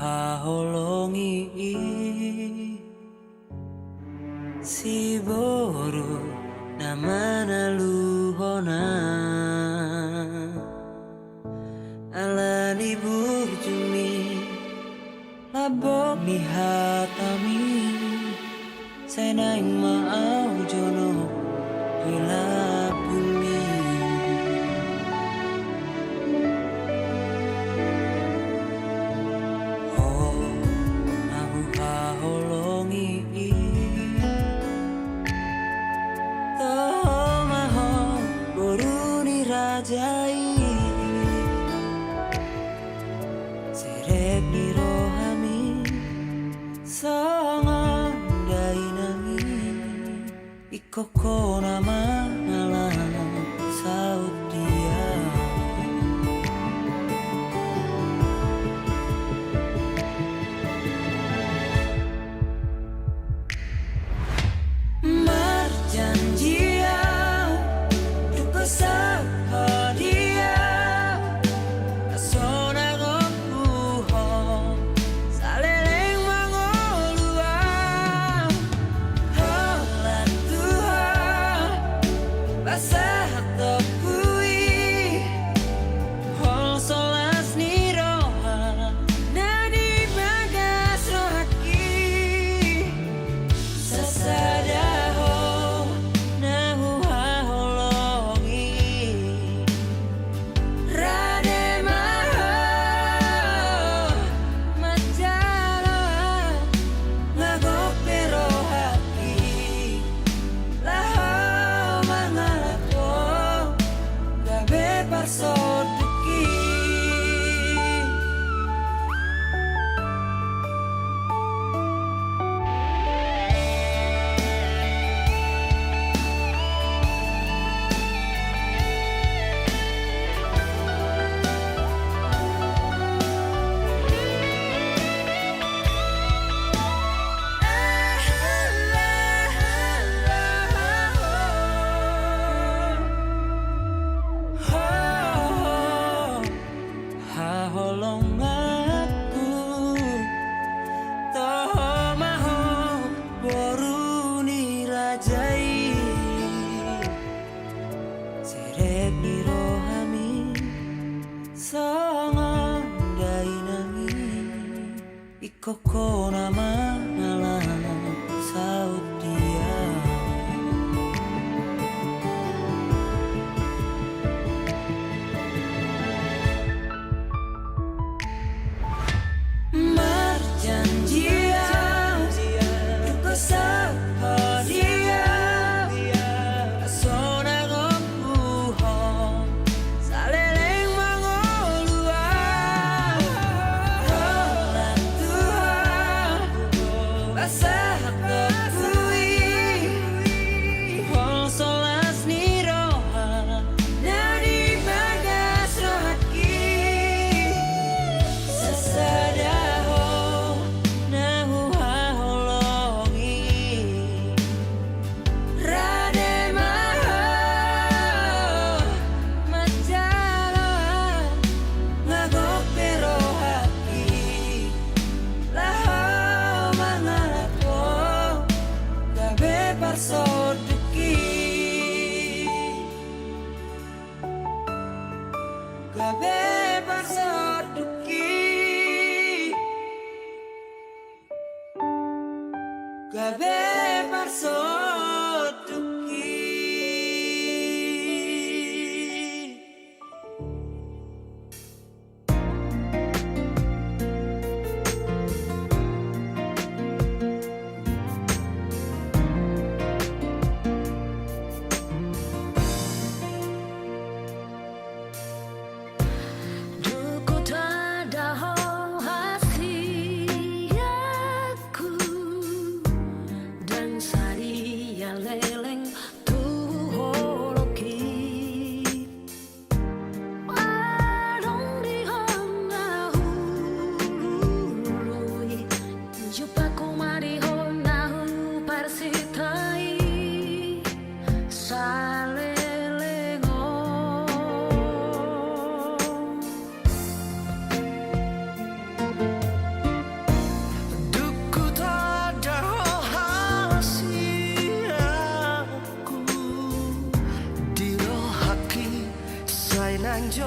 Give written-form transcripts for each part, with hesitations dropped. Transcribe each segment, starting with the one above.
haholongi si boru namana luhona alani burjumi labok ni hatami sainaing maau jono hila bumi oh nahu haholongi toh maho boruni rajai serep ni rohami songo dainangi ikoko nama alam saut dia marjanjia duka sahadia asona gopuho saleleng mangolua holan Tuhan basah topui hol solas niroha nadi bagas rohaki sasadaho nahu haholongi rade maho majaloa ngagope rohaki laho mangalako gabe parsoduki haholong aku toho maho boruni rajai serep ni rohami songo dainangi ikoko nama alam saut dia marjanjia duka sahadia asona gopuho saleleng mangolua holan Tuhan basah topui hol solas niroha nadi bagas rohaki sasadaho nahu haholongi rade maho majaloa ngagope rohaki laho mangalako gabe parsoduki gabe parsoduki gabe parsoduki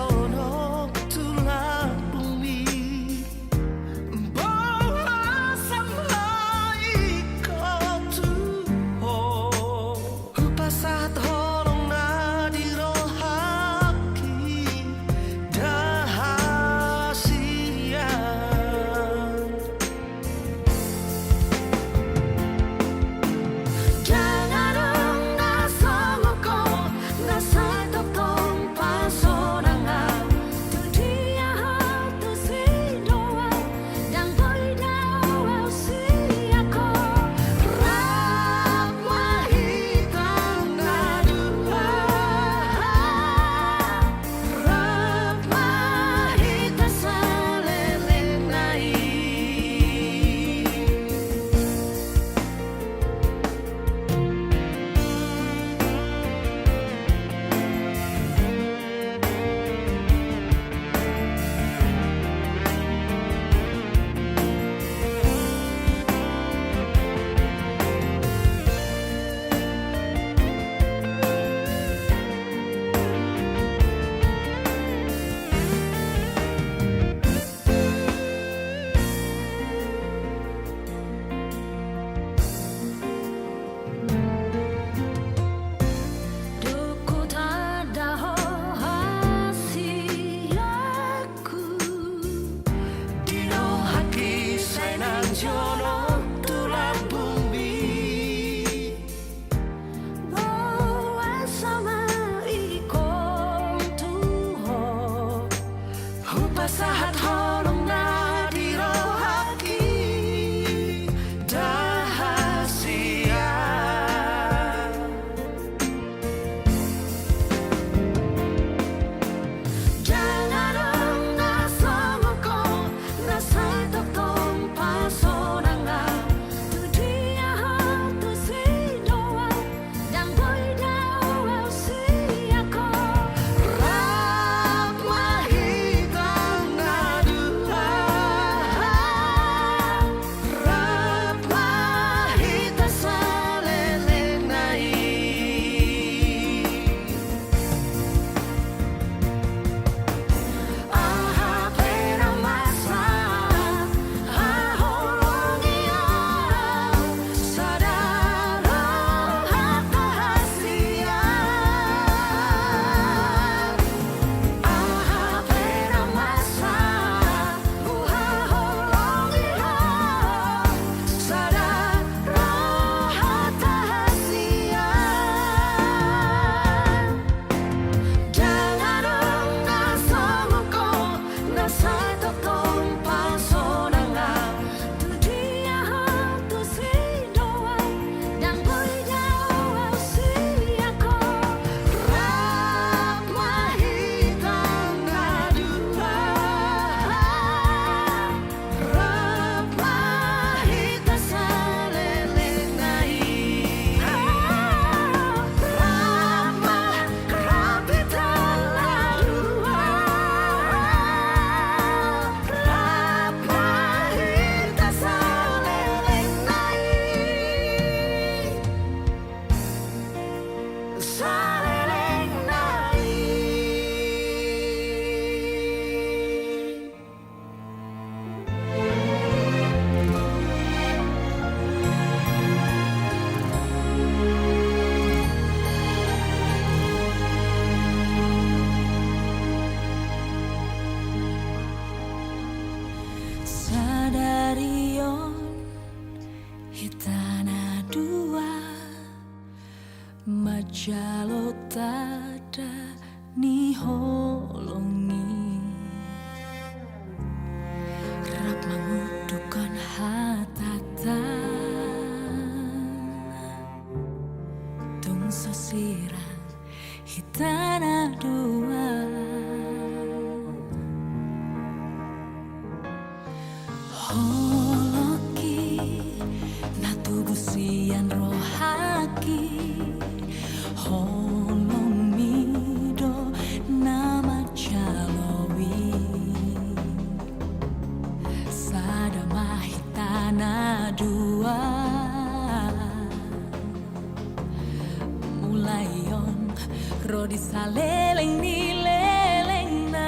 sono tulang bumi bahwa sampai kau tuh pasat holong na di rohaki dahasia jangan dong nasamo ko nasa totong pasonangan tu dia tu si doa dan boy daw si ako ramahitang na dua ramahita sa lelenay Duku tada hasiaku Dino haki sainan jono tulang bumi Bawa sama ikon tuho Hupasahat holong na di rohaki dahasia jangan dong nasamo ko nasa totong pasonangan tu dia tu si doa dan boy daw si ako ramahitang na dua ramahita sa lelenay aha pera masa aholong iya sadara hatahasia aha pera masa aholong iya sadara hatahasia jangan dong nasamo ko nasa totong pasonangan tu dia tu si doa dan boy daw si ako ramahitang na dua ramahita sa lelenay ramahrapitan na dua ramahita sa lelenay sa lelenay sadarion hitana dua majalo tada ni holongi rap mangudukan hatatan tung sosirang hitana dua holoki na tubusian rohaki holong mido nama calowi sadamahitana dua mulayon rodi saleleng ni leleng na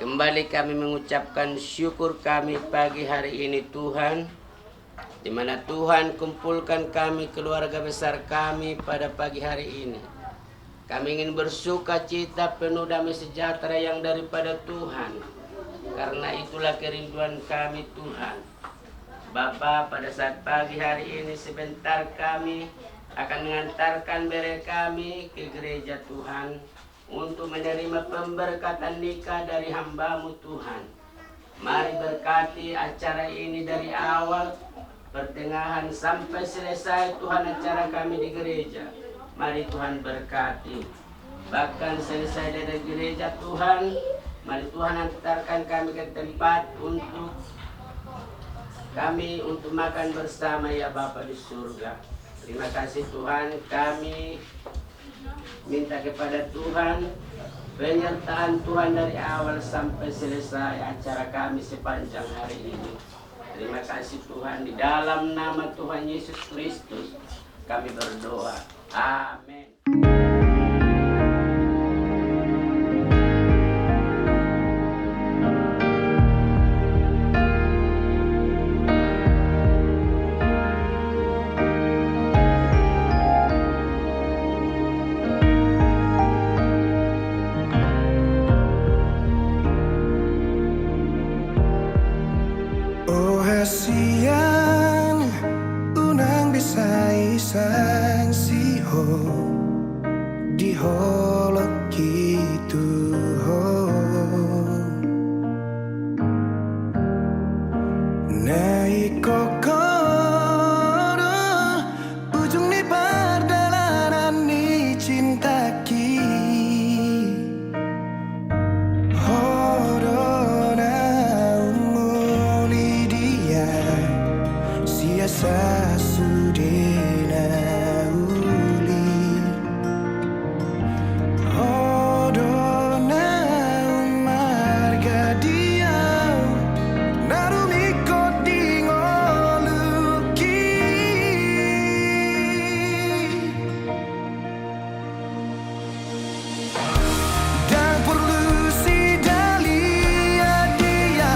Kembali kami mengucapkan syukur kami pagi hari ini Tuhan, di mana Tuhan kumpulkan kami keluarga besar kami pada pagi hari ini. Kami ingin bersuka cita penuh damai sejahtera yang daripada Tuhan. Karena itulah kerinduan kami Tuhan. Bapa, pada saat pagi hari ini sebentar kami akan mengantarkan bere kami ke gereja Tuhan untuk menerima pemberkatan nikah dari hamba-Mu Tuhan. Mari berkati acara ini dari awal, pertengahan sampai selesai Tuhan acara kami di gereja. Mari Tuhan berkati. Bahkan selesai dari gereja Tuhan, mari Tuhan antarkan kami ke tempat untuk makan bersama ya Bapa di surga. Terima kasih Tuhan, kami minta kepada Tuhan penyertaan Tuhan dari awal sampai selesai acara kami sepanjang hari ini. Terima kasih Tuhan, di dalam nama Tuhan Yesus Kristus kami berdoa. Amin. Siang unang bisay isang siho di holok gitu naik kokono ujung ni perjalanan ni cinta ki sa sudena uli odona marga dia narumiko dingoluki dan perlu si dalia dia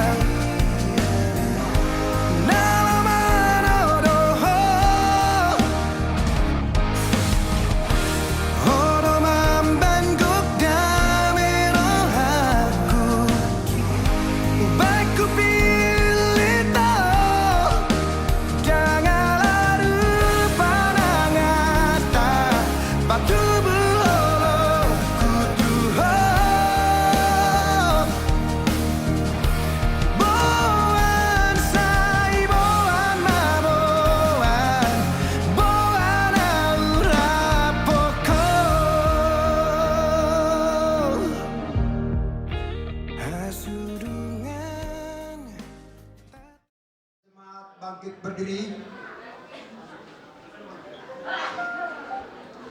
bangkit berdiri.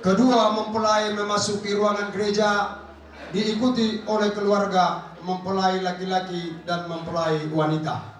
Kedua, mempelai memasuki ruangan gereja diikuti oleh keluarga mempelai laki-laki dan mempelai wanita.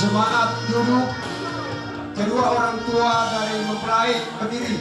Jemaat duduk, kedua orang tua dari mempelai berdiri.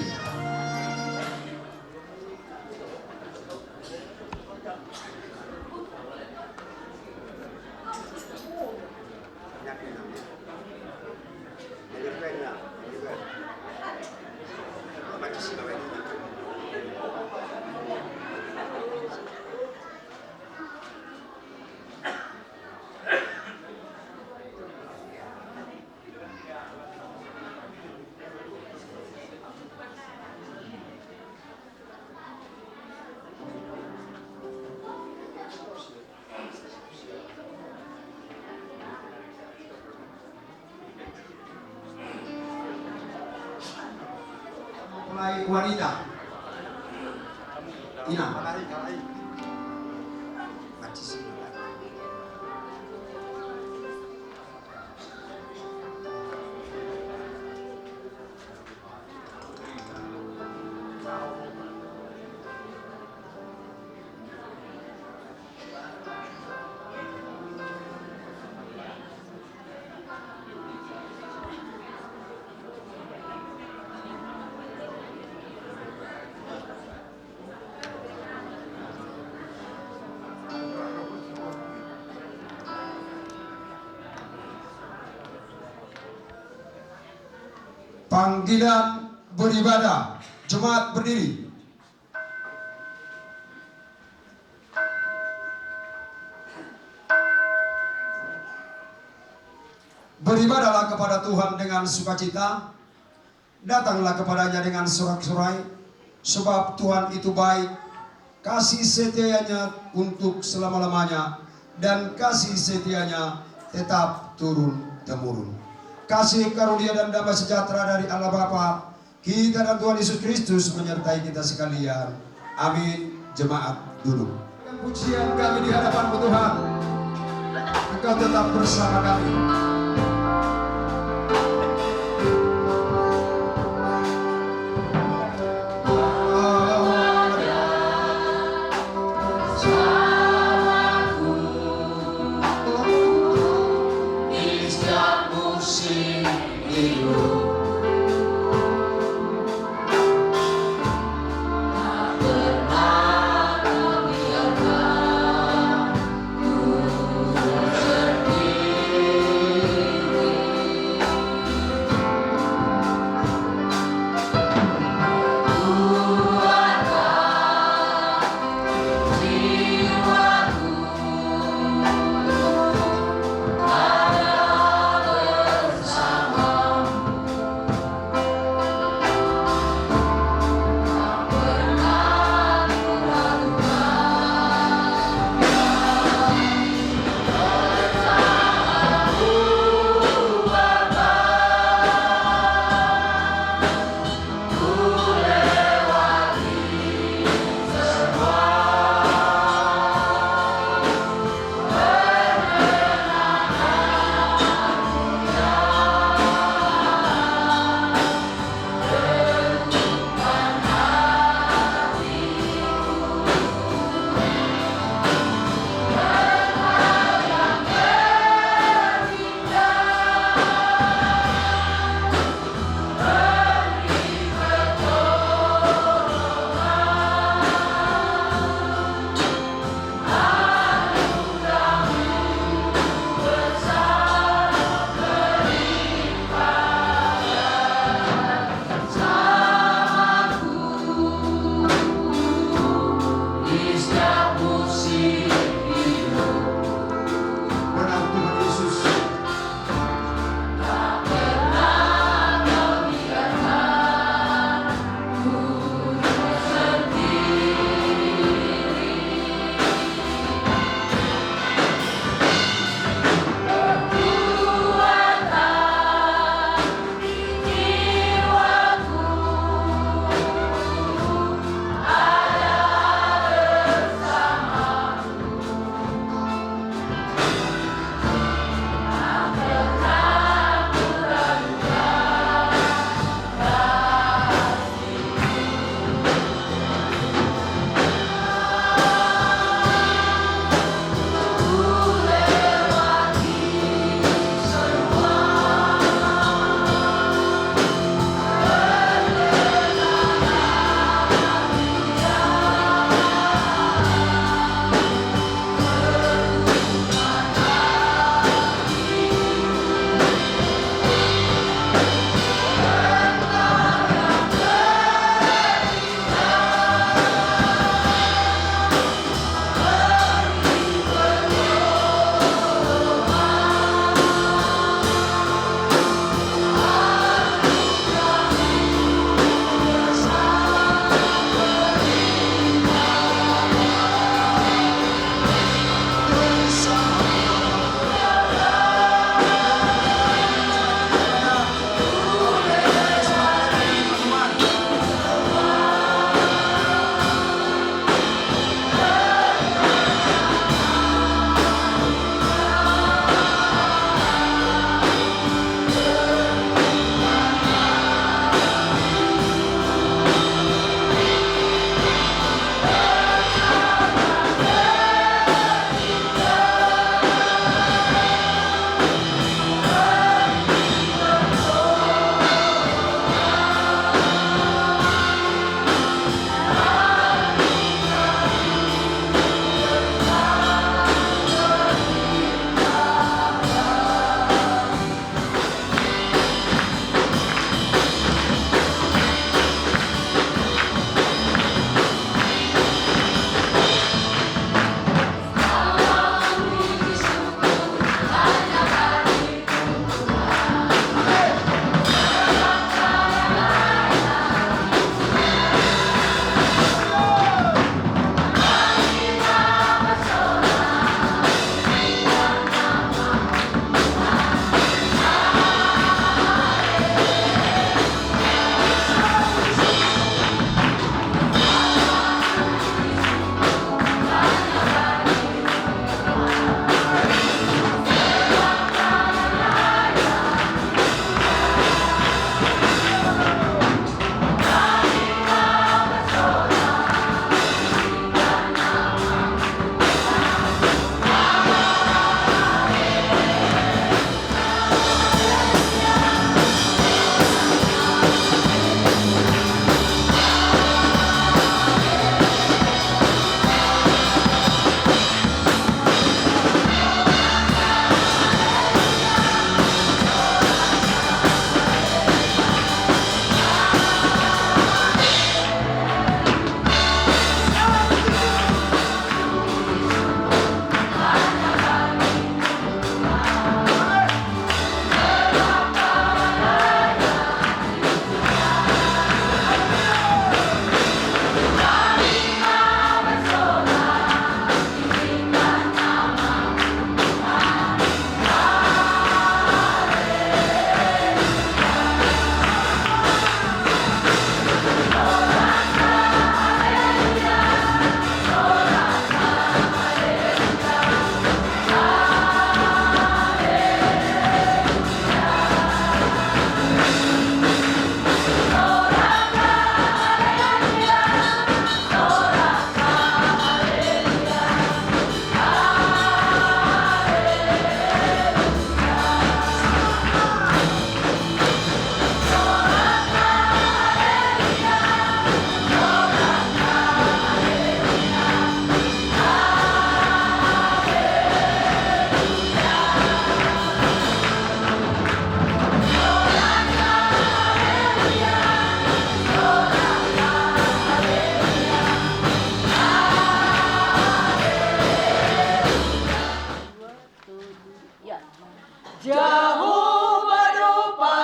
mempelai wanita. Ina. Panggilan beribadah, jemaat berdiri. Beribadahlah kepada Tuhan dengan sukacita, datanglah kepadanya dengan sorak-sorai, sebab Tuhan itu baik, kasih setianya untuk selama-lamanya, dan kasih setianya tetap turun-temurun. Kasih karunia dan damai sejahtera dari Allah Bapa kita dan Tuhan Yesus Kristus menyertai kita sekalian. Amin. Jemaat duduk. Dengan pujian kami di hadapan Tuhan, Engkau tetap bersama kami.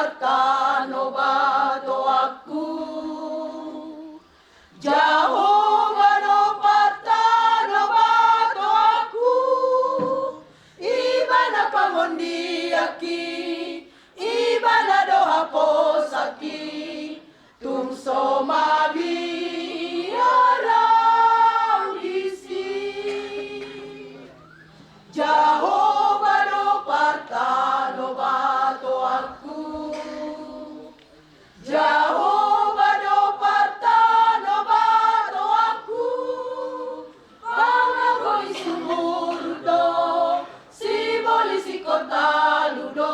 Parta no aku Jehovah no Parta no aku Ibana pangondi aki Ibana doha posaki Tungso mabi arang isi Jehovah no Parta no aku Jehovah no Parta no aku Pangago isumurudo Si boli si kota ludo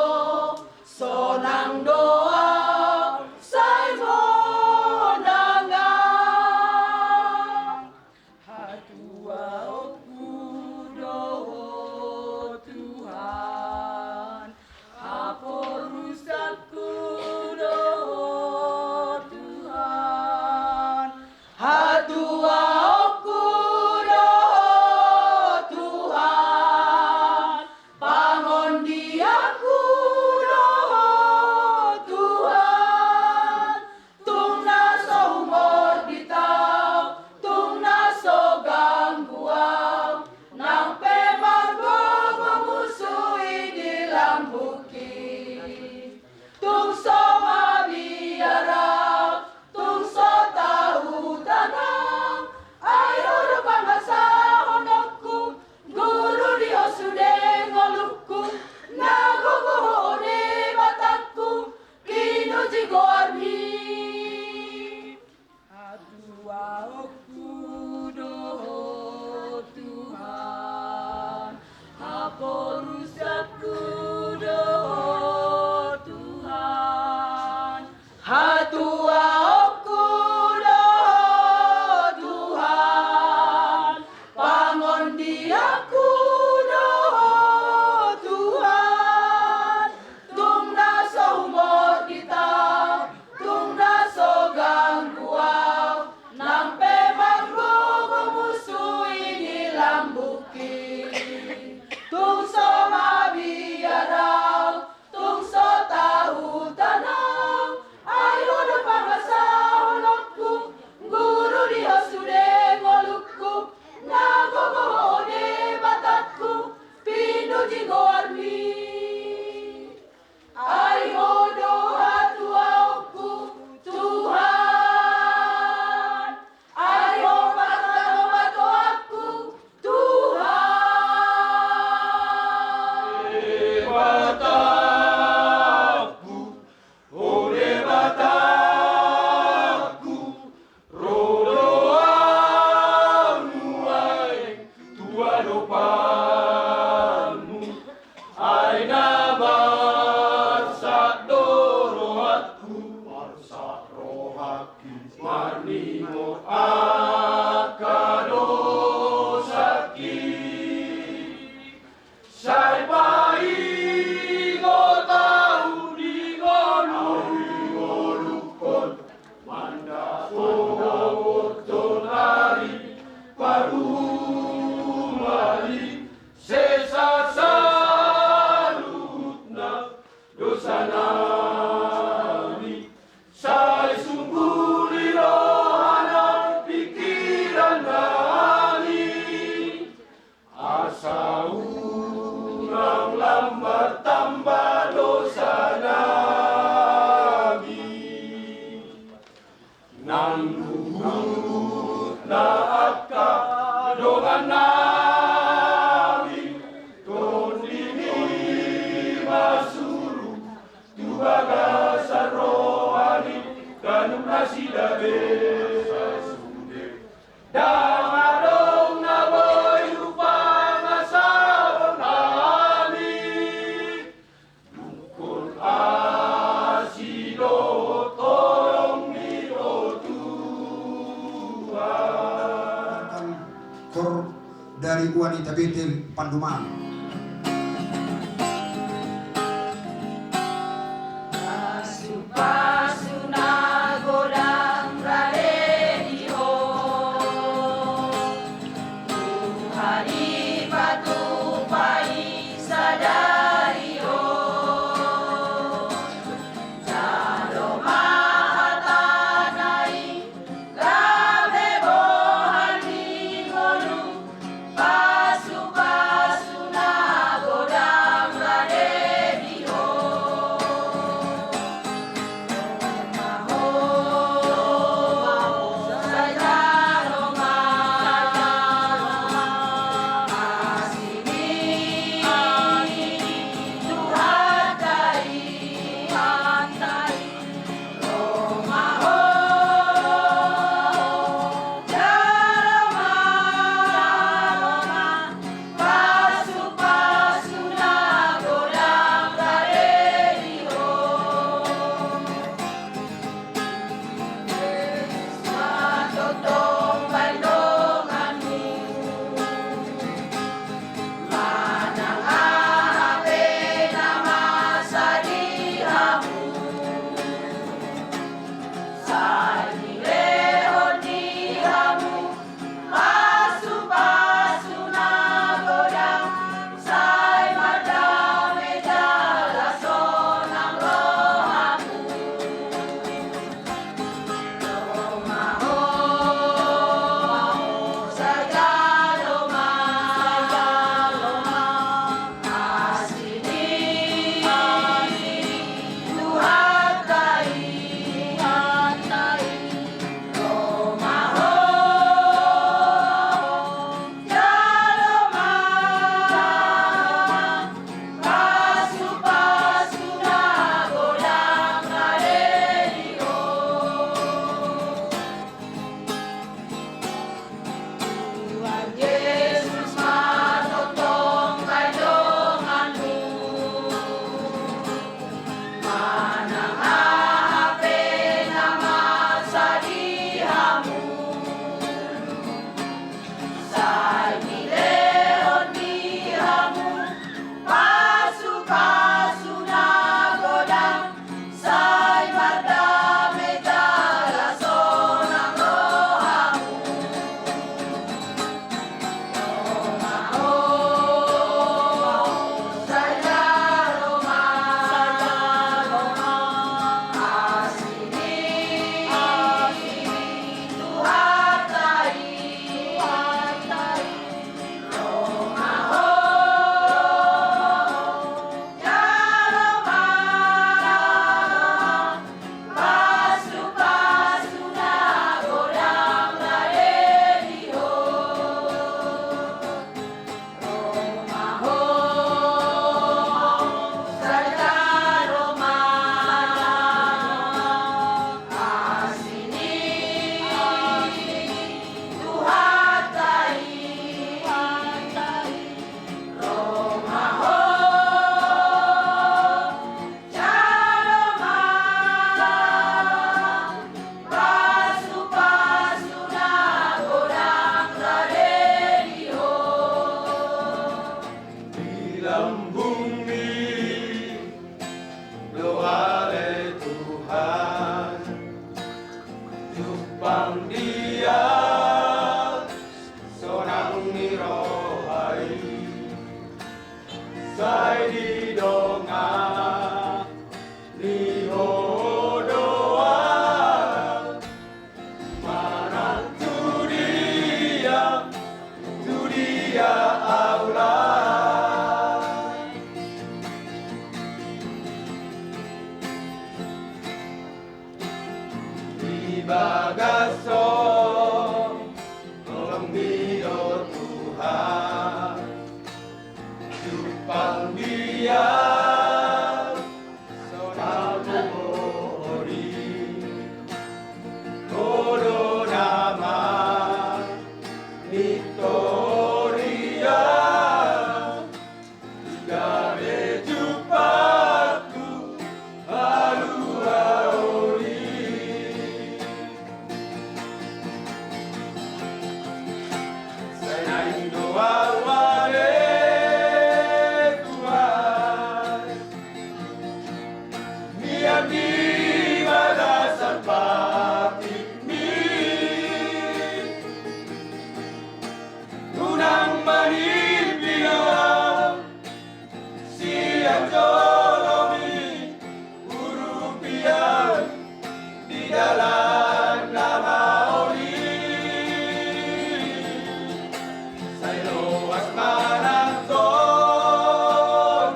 Sonang doa Say monanga Hatua okudo Tuhan Aporusatku doa Tuhan Hatua okudo Tuhan Pangondi aku doa Tuhan Tung naso humor ditau Tung naso gangguang Nang pemargo memusui di lambuki Tung so mabiarap Tung so tahu tanang Ayo rupang hasa honokku Guru dio sude ngolukku Nagogohone batakku Kino jigo armi Atua okudo Tuhan Aporusatku doa Tuhan Hatua okudo Tuhan Pangondi aku doa Tuhan Tung naso humor kita Tung naso gangguang Nang pemargo memusui di lambuki Tung so mabiarang Tung so tahu tanang Ayo depan hasa honokku Guru dia sude ngolukku Nagogohone batatku Pindu jigo armi Ayo doa tuaku Tuhan Ayo Parta no aku Tuhan Kor dari wanita Betel Panduman. Hari Tuhan, Jupang dia seorang nirohai, saya di donga di hodoa, mana tu dia Allah. Di bagaso tolong bio Tuhan, Jupang dia seorang ori, todo nama Victoria, gare jupatu alua ori. Saya doa wale Tuhan, niat di balasan pati mi, unang manipila siang jolomi urupian di dalam nama oli. Saya loas mananton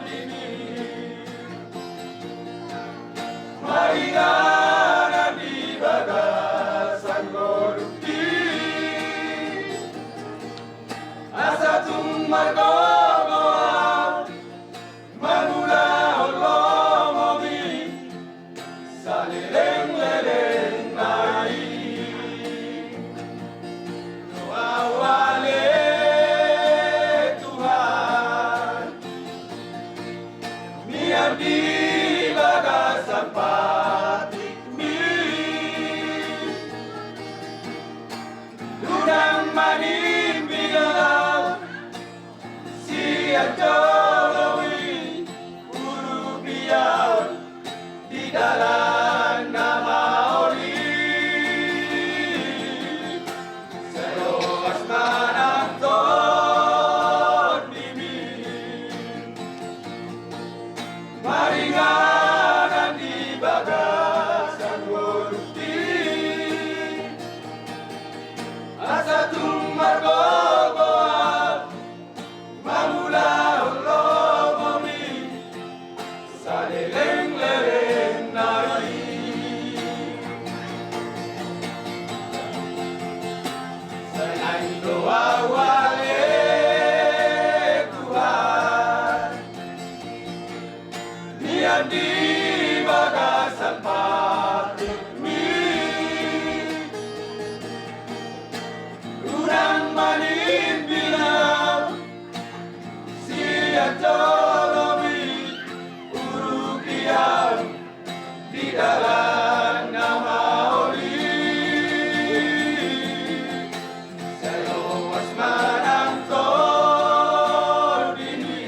ini, maringanan di bagasan korupsi, asa tumar gogoa, manula olomomi, salileng-leleng nai. Doa wale Tuhan, niat di bagasan pati mi, unang manipila siang jolowi urupian di dalam nama oli. Seloas mananton mimi, maringanan di bagasan korupsi, asa tumar gogoa, mamula olomomi, salileng-leleng nai. Selain doa wale Tuhan, niat di bagasan pati mi, unang manipila siang jolomi urupian di dalam nama oli. Seloas mananton ini,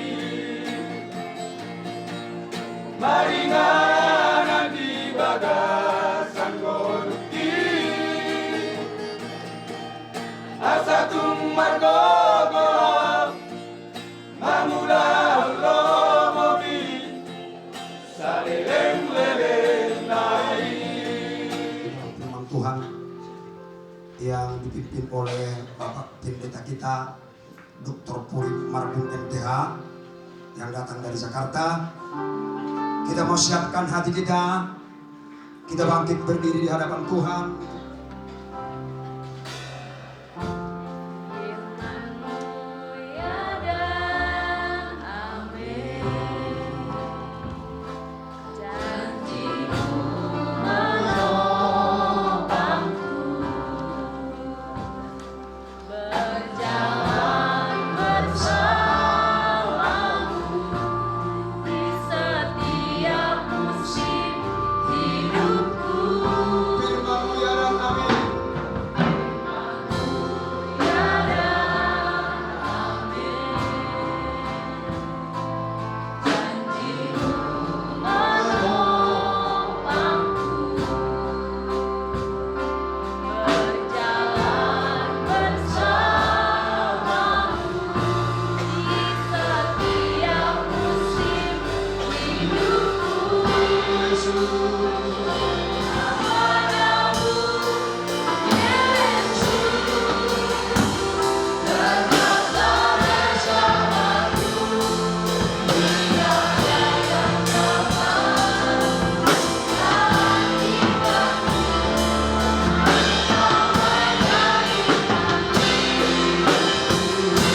maringanan di bagasan korupsi, asa tumar gogoa, mamula olomomi, salileng-leleng nai. Firman Tuhan yang dipimpin oleh Bapak Pendeta kita Dr. Puri Marbun MTH yang datang dari Jakarta. Kita mau siapkan hati kita bangkit berdiri di hadapan Tuhan. Setiap musim hidupku.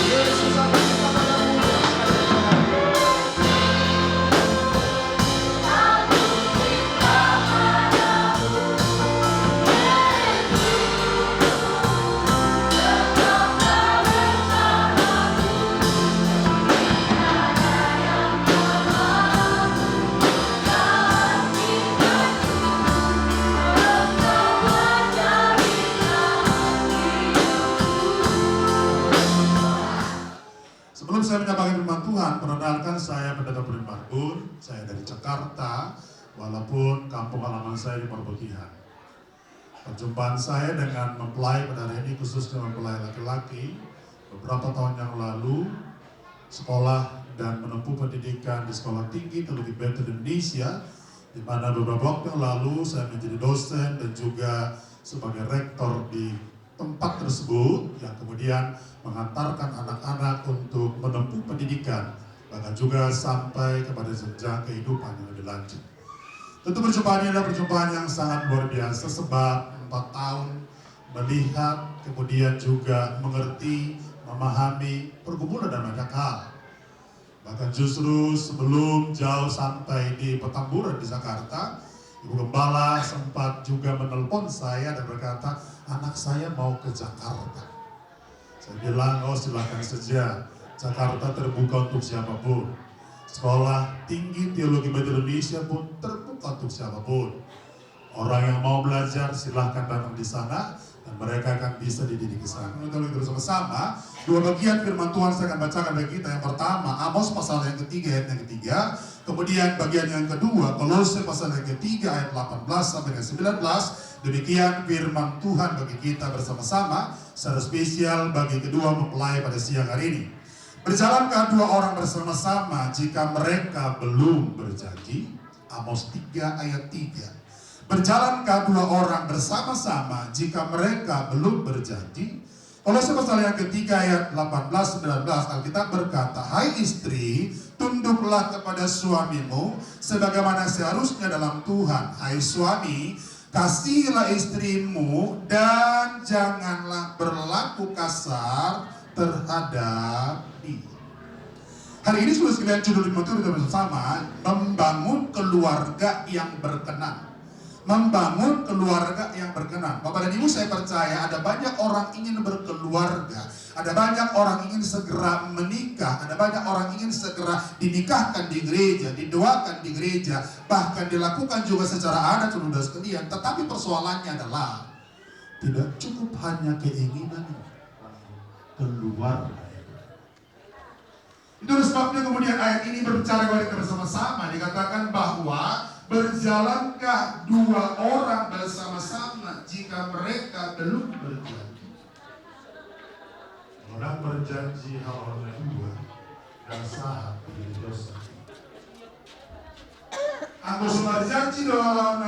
Yesus aku cinta padamu. Sebelum saya menyampaikan firman Tuhan, perkenalkan saya Pendeta Pudin Marbun. Saya dari Jakarta, walaupun kampung halaman saya di Perbukihan. Perjumpaan saya dengan mempelai pada hari ini, khususnya mempelai laki-laki, beberapa tahun yang lalu, sekolah dan menempuh pendidikan di Sekolah Tinggi Teologi Bethel Indonesia, di mana beberapa waktu yang lalu saya menjadi dosen dan juga sebagai rektor di tempat tersebut, yang kemudian mengantarkan anak-anak untuk menempuh pendidikan, bahkan juga sampai kepada jenjang kehidupan yang lebih lanjut. Tentu perjumpaan ini adalah perjumpaan yang sangat luar biasa, sebab 4 tahun melihat, kemudian juga mengerti, memahami pergumulan dan banyak hal. Bahkan justru sebelum jauh sampai di Petamburan di Jakarta, Ibu Gembala sempat juga menelpon saya dan berkata, anak saya mau ke Jakarta. Saya bilang, oh silakan saja, Jakarta terbuka untuk siapapun. Sekolah Tinggi Teologi Bethel Indonesia pun terbuka untuk siapapun. Orang yang mau belajar silahkan datang di sana dan mereka akan bisa dididik di sana. Kita lihat bersama-sama dua bagian firman Tuhan saya akan bacakan bagi kita. Yang pertama Amos pasal yang ketiga ayat yang ketiga. Kemudian bagian yang kedua Kolose pasal yang ketiga ayat 18 sampai dengan 19. Demikian firman Tuhan bagi kita bersama-sama, secara spesial bagi kedua mempelai pada siang hari ini. Berjalankah dua orang bersama-sama jika mereka belum berjanji? Amos 3 ayat 3. Berjalankah dua orang bersama-sama jika mereka belum berjanji? Kolose pasal yang ketiga ayat 18-19, Alkitab berkata, hai istri, tunduklah kepada suamimu sebagaimana seharusnya dalam Tuhan. Hai suami, kasihilah istrimu dan janganlah berlaku kasar terhadap dia. Hari ini sudah sekalian judul firman Tuhan kita bersama, membangun keluarga yang berkenan. Membangun keluarga yang berkenan. Bapak dan Ibu, saya percaya ada banyak orang ingin berkeluarga, ada banyak orang ingin segera menikah, ada banyak orang ingin segera dinikahkan di gereja, didoakan di gereja, bahkan dilakukan juga secara adat saudara sekalian. Tetapi persoalannya adalah tidak cukup hanya keinginan keluarga. Itu sebabnya kemudian ayat ini berbicara kepada kita bersama-sama, dikatakan bahwa berjalankah dua orang bersama-sama jika mereka belum berjanji? Orang berjanji hal dua dan sah menjadi dosa. Aku sudah berjanji dua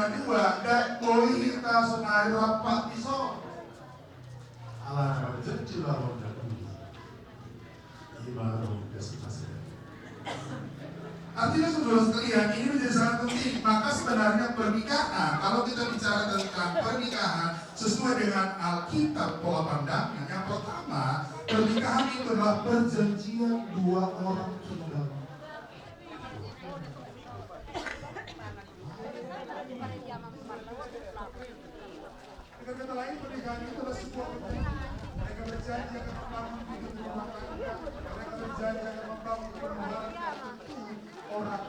dan boleh kita senai rapat di sana. Allah berjanji lawan dua. Ibarat kesuksesan. Artinya saudara sekalian, ini menjadi sangat penting. Maka sebenarnya pernikahan, kalau kita bicara tentang pernikahan sesuai dengan Alkitab pola pandangnya, yang pertama, pernikahan itu adalah perjanjian dua orang tunggal. Dengan kata lain, pernikahan itu adalah sebuah perjanjian. Mereka berjanji akan membangun hidup rumah tangga. Mereka berjanji akan membangun keluarga orang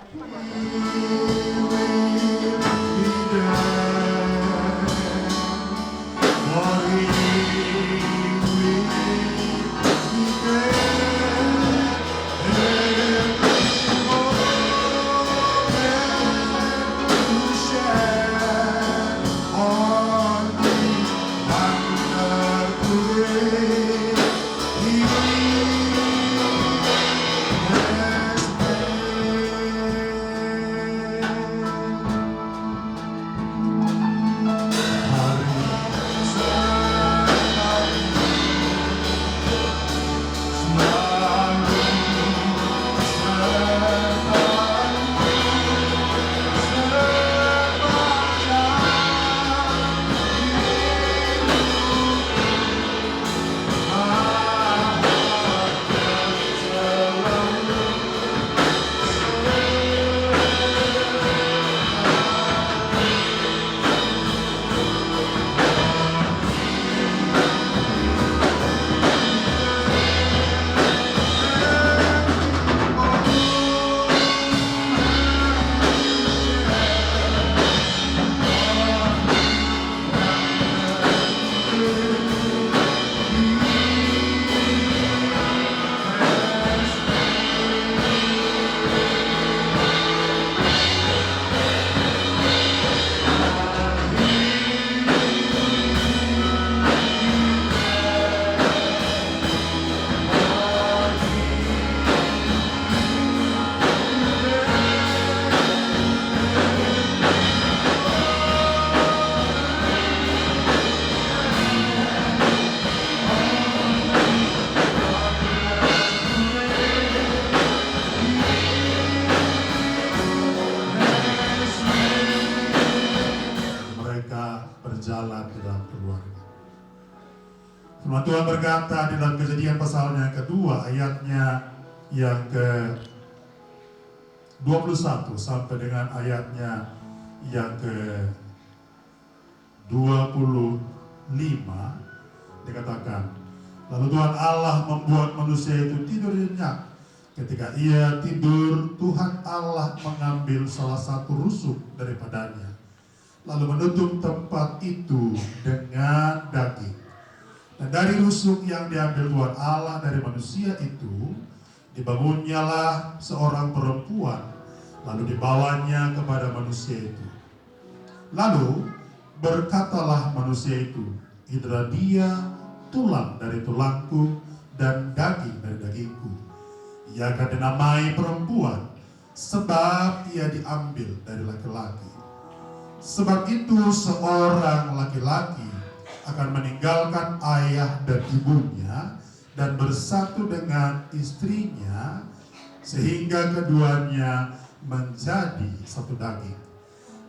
berjalan di dalam keluarga. Firman Tuhan berkata di dalam Kejadian pasalnya kedua ayatnya yang ke-21 sampai dengan ayatnya yang ke-25 dikatakan, lalu Tuhan Allah membuat manusia itu tidur nyenyak. Ketika ia tidur, Tuhan Allah mengambil salah satu rusuk daripadanya, lalu menutup tempat itu dengan daging. Dan dari rusuk yang diambil Tuhan Allah dari manusia itu, dibangunnyalah seorang perempuan, lalu dibawanya kepada manusia itu. Lalu berkatalah manusia itu, itulah dia tulang dari tulangku dan daging dari dagingku. Ia akan dinamai perempuan, sebab ia diambil dari laki-laki. Sebab itu seorang laki-laki akan meninggalkan ayah dan ibunya dan bersatu dengan istrinya, sehingga keduanya menjadi satu daging.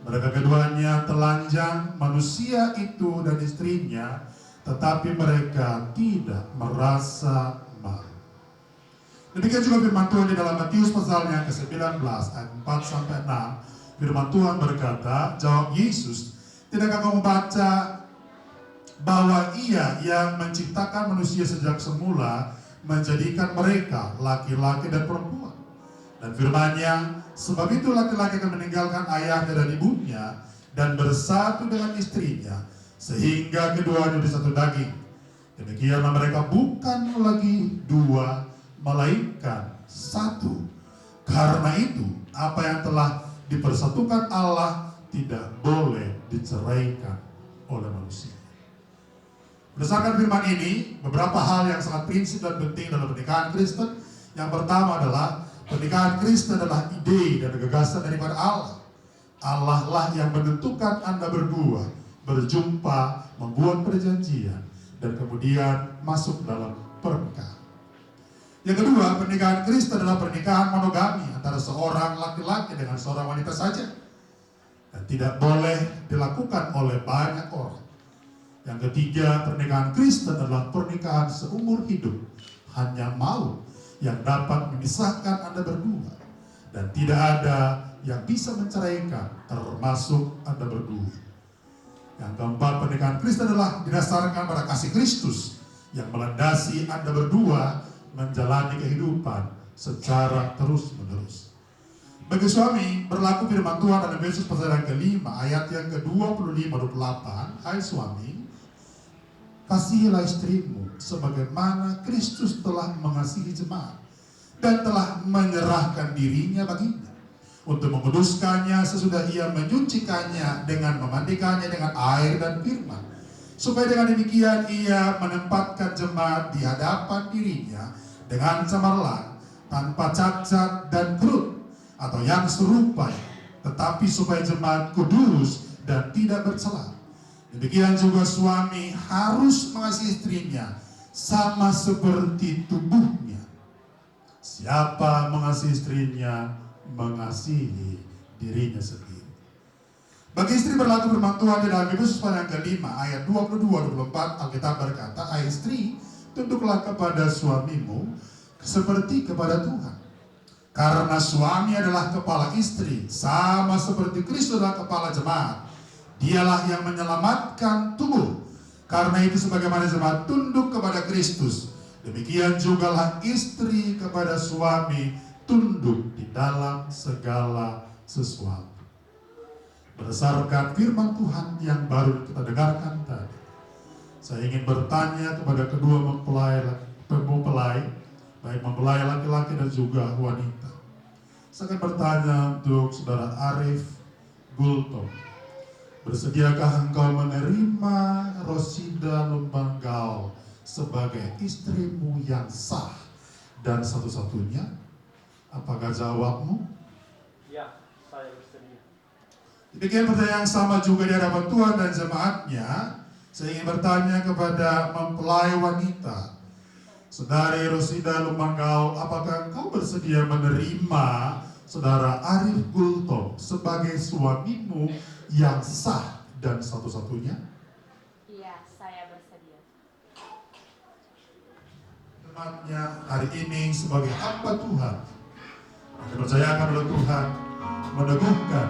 Mereka keduanya telanjang, manusia itu dan istrinya, tetapi mereka tidak merasa malu. Demikian juga firman Tuhan di dalam Matius pasalnya ke-19 ayat 4-6. Firman Tuhan berkata, jawab Yesus, tidakkah kamu baca bahwa ia yang menciptakan manusia sejak semula menjadikan mereka laki-laki dan perempuan? Dan firman-Nya, sebab itu laki-laki akan meninggalkan ayahnya dan ibunya dan bersatu dengan istrinya, sehingga keduanya menjadi satu daging. Demikianlah mereka bukan lagi dua, melainkan satu. Karena itu, apa yang telah dipersatukan Allah tidak boleh diceraikan oleh manusia. Berdasarkan firman ini, beberapa hal yang sangat prinsip dan penting dalam pernikahan Kristen. Yang pertama adalah pernikahan Kristen adalah ide dan gagasan daripada Allah. Allah lah yang menentukan Anda berdua berjumpa, membuat perjanjian, dan kemudian masuk dalam pernikahan. Yang kedua, pernikahan Kristen adalah pernikahan monogami antara seorang laki-laki dengan seorang wanita saja, dan tidak boleh dilakukan oleh banyak orang. Yang ketiga, pernikahan Kristen adalah pernikahan seumur hidup, hanya maut yang dapat memisahkan Anda berdua, dan tidak ada yang bisa menceraikan, termasuk Anda berdua. Yang keempat, pernikahan Kristen adalah didasarkan pada kasih Kristus yang melandasi Anda berdua menjalani kehidupan secara terus-menerus. Bagi suami, berlaku firman Tuhan dalam Efesus pasal yang ke-5 ayat yang ke-25-28. Hai suami, kasihilah istrimu sebagaimana Kristus telah mengasihi jemaat dan telah menyerahkan dirinya baginya, untuk menguduskannya sesudah ia menyucikannya dengan memandikannya dengan air dan firman, supaya dengan demikian ia menempatkan jemaat di hadapan dirinya dengan cemerlang, tanpa cacat dan kerut atau yang serupa, tetapi supaya jemaat kudus dan tidak bercela. Demikian juga suami harus mengasihi istrinya sama seperti tubuhnya. Siapa mengasihi istrinya, mengasihi dirinya sendiri. Bagi istri berlaku firman Tuhan di dalam Efesus pasal yang ke-5 ayat 22-24. Alkitab berkata, hai istri, tunduklah kepada suamimu seperti kepada Tuhan. Karena suami adalah kepala istri, sama seperti Kristus adalah kepala jemaat. Dialah yang menyelamatkan tubuh. Karena itu sebagaimana jemaat tunduk kepada Kristus, demikian jugalah istri kepada suami tunduk di dalam segala sesuatu. Berdasarkan firman Tuhan yang baru kita dengarkan tadi, saya ingin bertanya kepada kedua mempelai, baik mempelai laki-laki dan juga wanita. Saya akan bertanya untuk saudara Arif Gultom. Bersediakah engkau menerima Rosida Lumbanggal sebagai istrimu yang sah dan satu-satunya? Apakah jawabmu? Ya, saya bersedia. Demikian pertanyaan yang sama juga di hadapan Tuhan dan jemaatnya. Saya ingin bertanya kepada mempelai wanita, saudari Rosida Lumbanggal, apakah engkau bersedia menerima saudara Arif Gultom sebagai suamimu yang sah dan satu-satunya? Iya, saya bersedia. Temannya hari ini sebagai hamba Tuhan, dipercayakan oleh Tuhan meneguhkan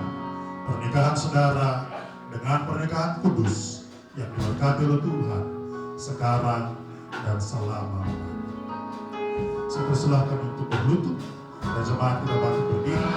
pernikahan saudara dengan pernikahan kudus yang diberkati oleh Tuhan sekarang dan selama-lamanya. Saya persilahkan untuk berlutut dan jemaat kita bangkit berdiri.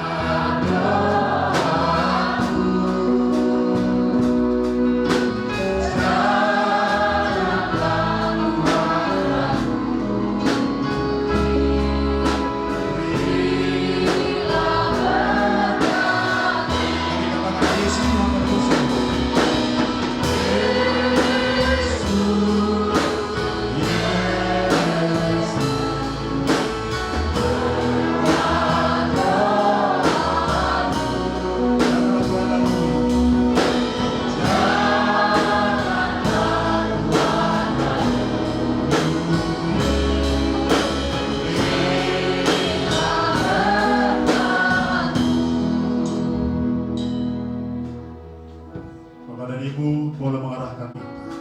Bapak dan Ibu boleh mengarahkan kita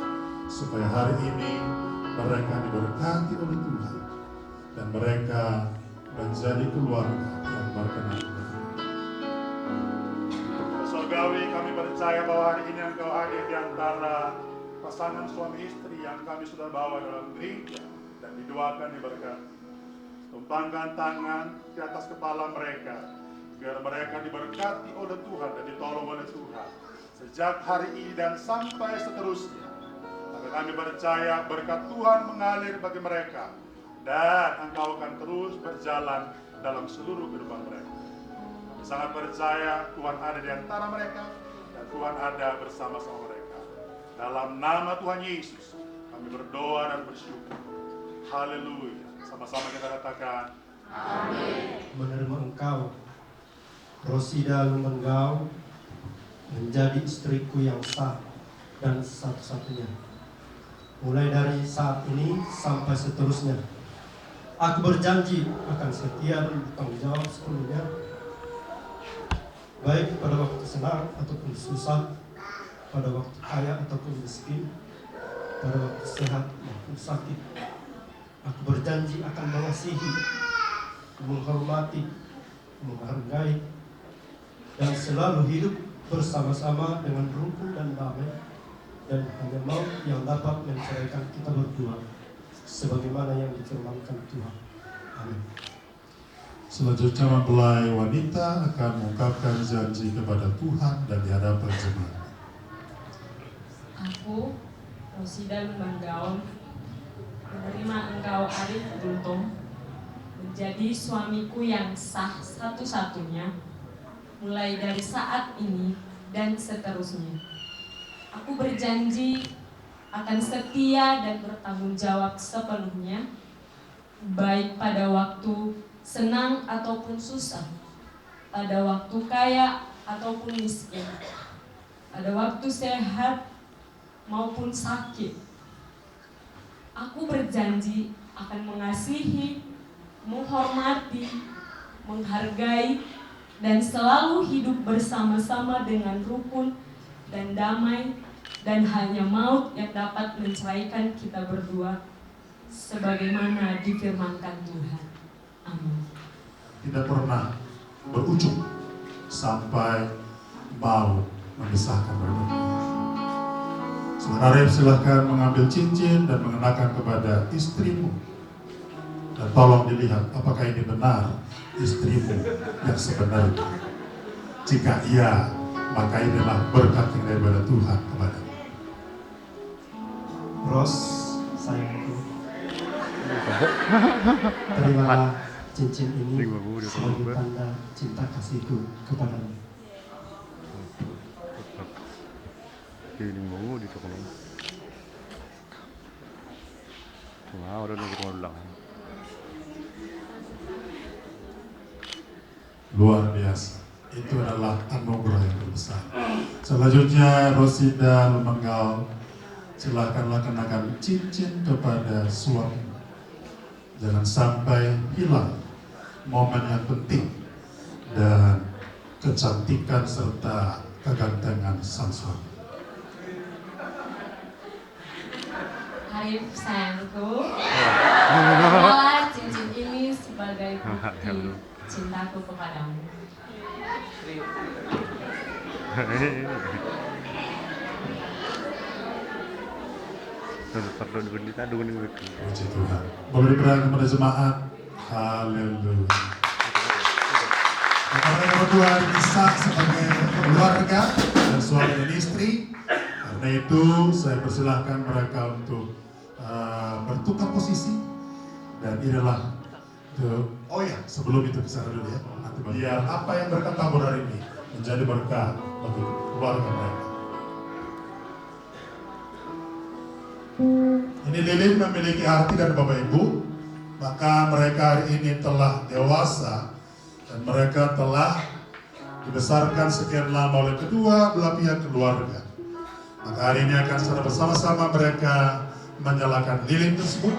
supaya hari ini mereka diberkati oleh Tuhan dan mereka menjadi keluarga yang berkenan dengan Tuhan. Surgawi, kami percaya bahwa hari ini Engkau hadir di antara pasangan suami istri yang kami sudah bawa dalam gereja dan didoakan diberkati. Tumpangkan tangan di atas kepala mereka biar mereka diberkati oleh Tuhan dan ditolong oleh Tuhan sejak hari ini dan sampai seterusnya. Maka kami percaya berkat Tuhan mengalir bagi mereka dan Engkau akan terus berjalan dalam seluruh kehidupan mereka. Kami sangat percaya Tuhan ada di antara mereka dan Tuhan ada bersama-sama mereka. Dalam nama Tuhan Yesus kami berdoa dan bersyukur. Haleluya. Sama-sama kita katakan amin. Menerima Engkau, Rosida Lumenggau, menjadi istriku yang sah dan satu-satunya. Mulai dari saat ini sampai seterusnya, aku berjanji akan setia dan bertanggung jawab sepenuhnya, baik pada waktu senang ataupun susah, pada waktu kaya ataupun miskin, pada waktu sehat maupun sakit. Aku berjanji akan mengasihi, menghormati, menghargai, dan selalu hidup bersama-sama dengan rukun dan damai, dan hanya maut yang dapat menceraikan kita berdua, sebagaimana yang difirmankan Tuhan. Amin. Selanjutnya mempelai wanita akan mengungkapkan janji kepada Tuhan dan di hadapan jemaat. Aku, Rosida Lumenggau, menerima Engkau Arif Buntung menjadi suamiku yang sah satu-satunya, mulai dari saat ini dan seterusnya. Aku berjanji akan setia dan bertanggung jawab sepenuhnya, baik pada waktu senang ataupun susah, pada waktu kaya ataupun miskin, pada waktu sehat maupun sakit. Aku berjanji akan mengasihi, menghormati, menghargai, dan selalu hidup bersama-sama dengan rukun dan damai, dan hanya maut yang dapat menceraikan kita berdua, sebagaimana difirmankan Tuhan. Amin. Tidak pernah berujung sampai maut memisahkan mereka. Saudara Arif, silahkan mengambil cincin dan mengenakan kepada istrimu. Dan tolong dilihat apakah ini benar istrimu yang sebenarnya. Jika iya, maka inilah berkat yang daripada Tuhan kepadamu. Ros, sayangku, terimalah cincin ini sebagai tanda cinta kasihku kepadamu. Feeling mo dito ko lang. Wow, udah nunggu lang. Luar biasa. Itu adalah anugerah yang terbesar. Selanjutnya Rosida Lumenggau, silakanlah kenakan cincin kepada suami. Jangan sampai hilang momen yang penting dan kecantikan serta kegantengan sang suami. Arif sayangku, bawalah cincin ini sebagai bukti cintaku kepadamu. Puji Tuhan. Memberi peran kepada jemaat. Haleluya. Mereka berdua disah sebagai keluarga dan suami dan istri. Karena itu saya persilahkan mereka untuk bertukar posisi. Dan inilah oh ya, sebelum itu kesana dulu ya. Nanti biar apa yang mereka tabur hari ini menjadi berkat bagi keluarga mereka. Ini lilin memiliki arti dan Bapak Ibu, maka mereka hari ini telah dewasa dan mereka telah dibesarkan sekian lama oleh kedua belah pihak keluarga. Maka hari ini akan secara bersama-sama mereka menyalakan lilin tersebut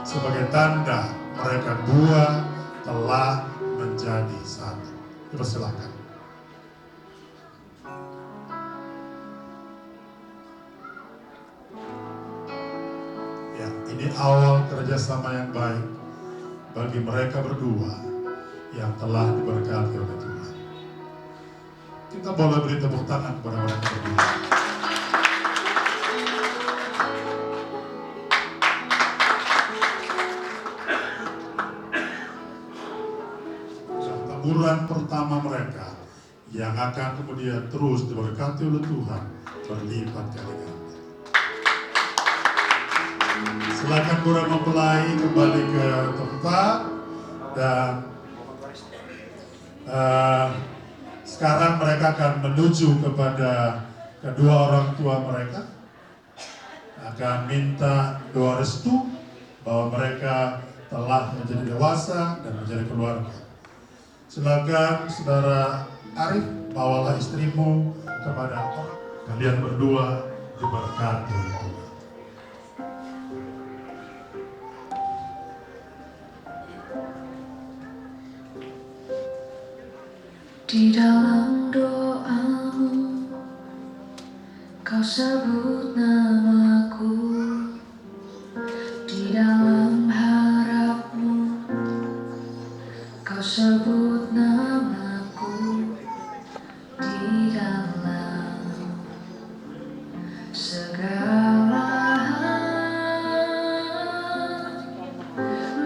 sebagai tanda mereka dua telah menjadi satu. Dipersilakan. Ya, ini awal kerjasama yang baik bagi mereka berdua yang telah diberkati oleh Tuhan. Kita boleh beri tepuk tangan kepada mereka berdua. Taburan pertama mereka yang akan kemudian terus diberkati oleh Tuhan berlipat kali ganda. Silakan kurang mempelai kembali ke tempat dan sekarang mereka akan menuju kepada kedua orang tua mereka, akan minta doa restu bahwa mereka telah menjadi dewasa dan menjadi keluarga. Silakan saudara Arif, bawalah istrimu kepada kalian berdua diberkati oleh Tuhan. Di dalam doamu, kau sebut namaku. Di dalam harapmu, kau sebut namaku. Di dalam segala hal,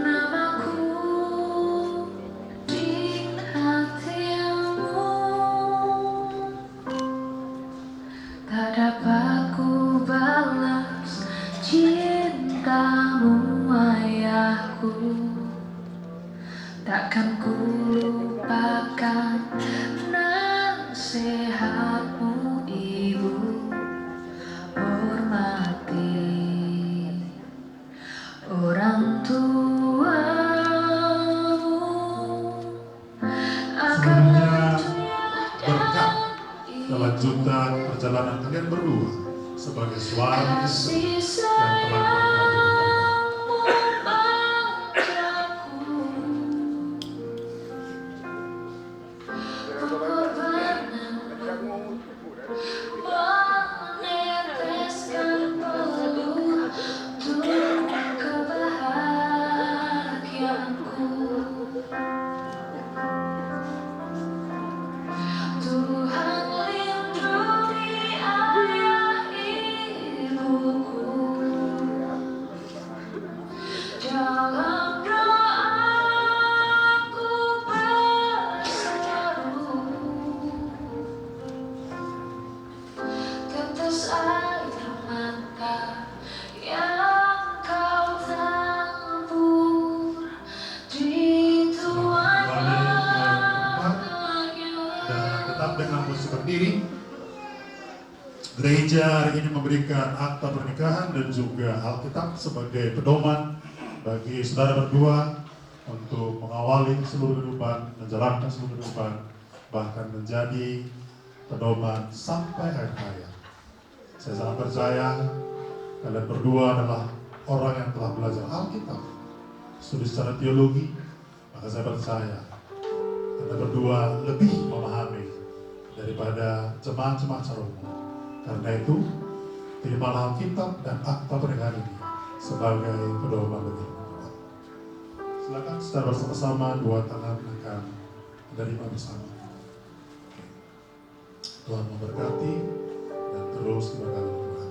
namaku di hatimu. Tak dapat ku balas cintamu, ayahku. Takkan ku lupakan nasihatmu, ibu. Hormati orang tuamu agar Berkat kelanjutan perjalanan kalian berdua sebagai suami istri yang telah berkati. meneteskan peluh untuk kebahagiaanku. Tuhan lindungi ayah ibuku. Dalam doaku berseru, tetes air mata yang kau tabur di tuanya. Dan tetap dengan musik berdiri. Gereja hari ini memberikan akta pernikahan dan juga Alkitab sebagai pedoman bagi saudara berdua untuk mengawali seluruh kehidupan, menjalankan seluruh kehidupan, bahkan menjadi pedoman sampai akhir hayat. Saya sangat percaya kalian berdua adalah orang yang telah belajar Alkitab, studi secara teologi, maka saya percaya Anda berdua lebih memahami daripada jemaat-jemaat secara umum. Karena itu, terimalah Alkitab dan akta pernikahan ini sebagai pedoman bagi kita. Silakan secara bersama-sama dua tangan akan menerima bersama. Tuhan memberkati dan terus diberkati Tuhan.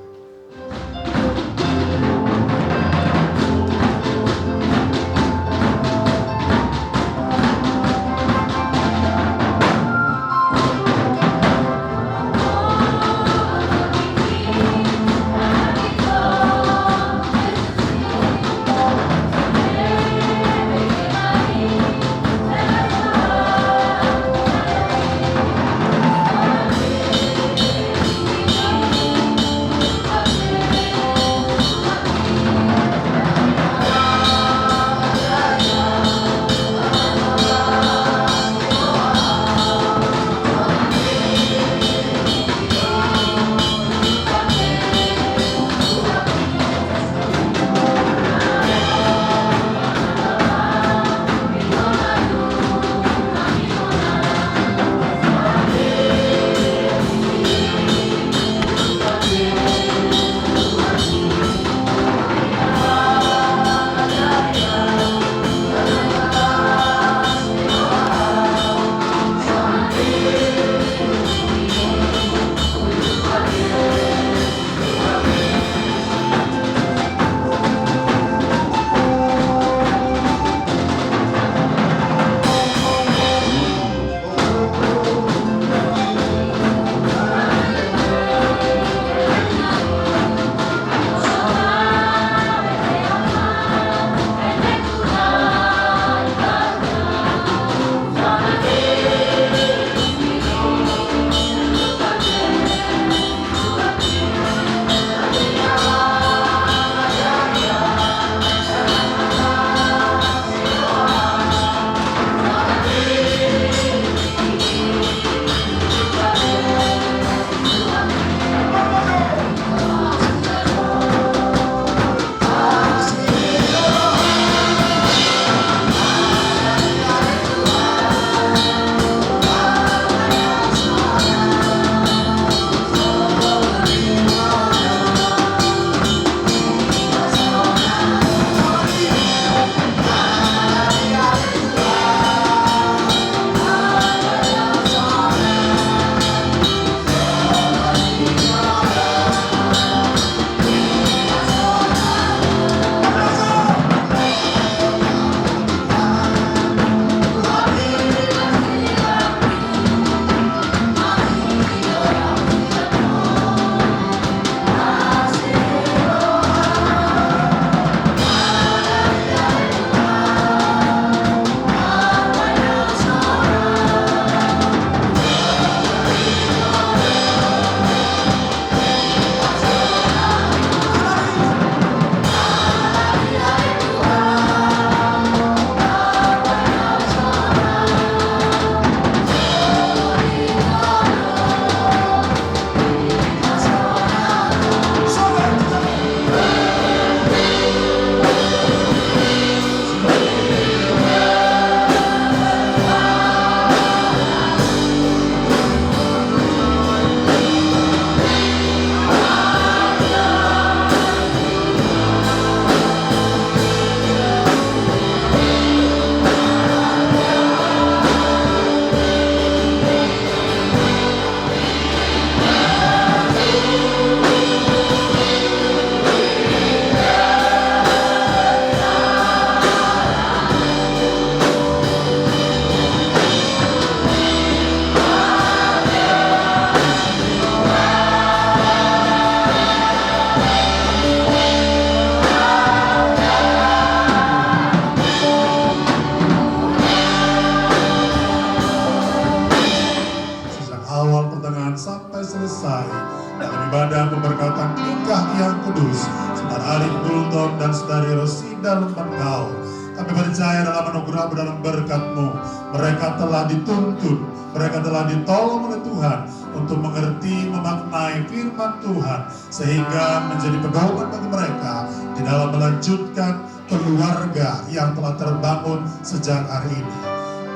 ibadah pemberkatan nikah yang kudus Saudara Alif Gultom dan Saudari Rosida Lembangkau. Kami percaya dalam anugerah dalam berkat-Mu, mereka telah dituntun, mereka telah ditolong oleh Tuhan untuk mengerti, memaknai firman Tuhan, sehingga menjadi pedoman bagi mereka di dalam melanjutkan keluarga yang telah terbangun sejak hari ini.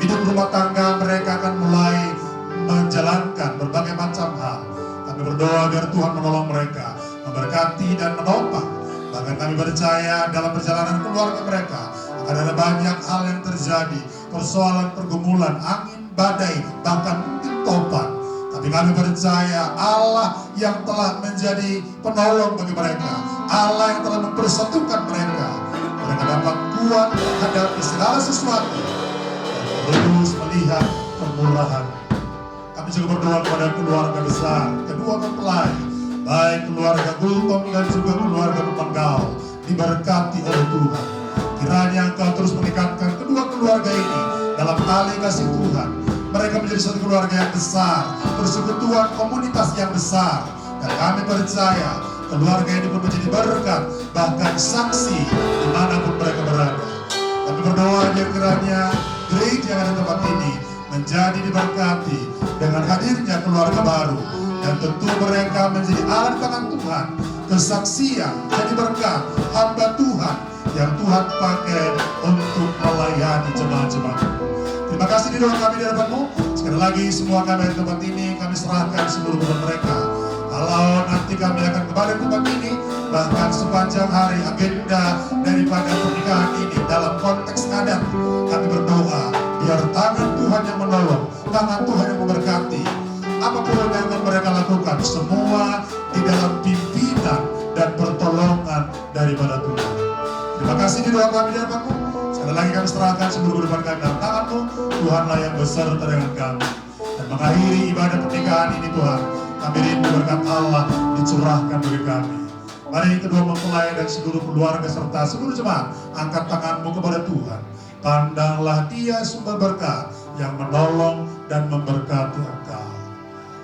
Hidup rumah tangga mereka akan mulai menjalankan berbagai macam hal. Kami berdoa agar Tuhan menolong mereka, memberkati dan menopang Bahkan kami percaya dalam perjalanan keluarga mereka akan ada banyak hal yang terjadi, persoalan, pergumulan, angin, badai, bahkan mungkin topan. Tapi kami percaya Allah yang telah menjadi penolong bagi mereka, Allah yang telah mempersatukan mereka, mereka dapat kuat menghadapi segala sesuatu dan terus melihat kemurahan. Kami juga berdoa kepada keluarga besar, kedua mempelai, baik keluarga Gultom dan juga keluarga Pemanggal, diberkati oleh Tuhan. Kiranya Engkau terus meningkatkan kedua keluarga ini dalam tali kasih Tuhan. Mereka menjadi satu keluarga yang besar, persekutuan komunitas yang besar. Dan kami percaya keluarga ini pun menjadi berkat, bahkan saksi dimanapun mereka berada. Kami berdoa agar kiranya gereja yang ada di tempat ini menjadi diberkati dengan hadirnya keluarga baru. Dan tentu mereka menjadi alat tangan Tuhan, kesaksian, jadi berkat, hamba Tuhan yang Tuhan pakai untuk melayani jemaat-jemaat. Terima kasih di doa kami di hadapan-Mu. Sekali lagi semua kami di tempat ini kami serahkan seluruh beban mereka. Kalau nanti kami akan kembali ke tempat ini, bahkan sepanjang hari agenda daripada pernikahan ini dalam konteks adat, kami berdoa biar tangan Tuhan yang menolong, tangan Tuhan yang memberkati. Apapun yang akan mereka lakukan, semua di dalam pimpinan dan pertolongan daripada Tuhan. Terima kasih di doa kami di hadapan-Mu. Sekali lagi kami serahkan seluruh kehidupan kami dalam tangan-Mu. Tuhanlah yang beserta dengan kami. Dan mengakhiri ibadah pernikahan ini Tuhan, kami rindu berkat Allah dicurahkan bagi kami. Mari kedua mempelai dan seluruh keluarga serta seluruh jemaat angkat tangan-Mu kepada Tuhan. Pandanglah Dia sumber berkat yang menolong dan memberkati engkau.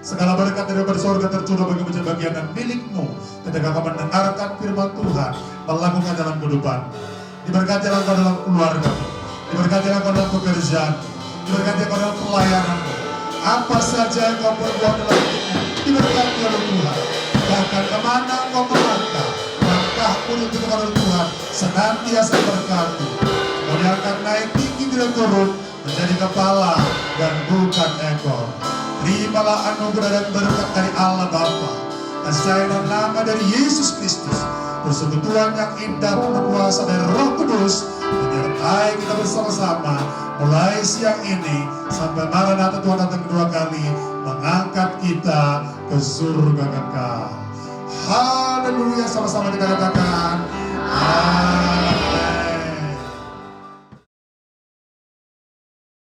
Segala berkat dari surga tercurah bagi menjadi bagian dan milik-Mu ketika kau mendengarkan firman Tuhan, melakukan dalam kehidupan. Diberkati engkau dalam keluarga, diberkati engkau dalam pekerjaan, diberkati engkau dalam pelayanan. Apa saja yang kau perbuat dalam hidupmu, diberkati oleh Tuhan. Bahkan kemana kau melangkah, langkahmu itu kepada Tuhan senantiasa berkati. Kau akan naik tinggi tidak turun, menjadi kepala dan bukan ekor. Terimalah anugerah dan berkat dari Allah Bapa, kasih dan nama dari Yesus Kristus, persekutuan yang indah penuh kuasa dari Roh Kudus menyertai kita bersama-sama mulai siang ini sampai Maranatha Tuhan datang kedua kali mengangkat kita ke surga kekal. Haleluya, sama-sama kita katakan. Amin.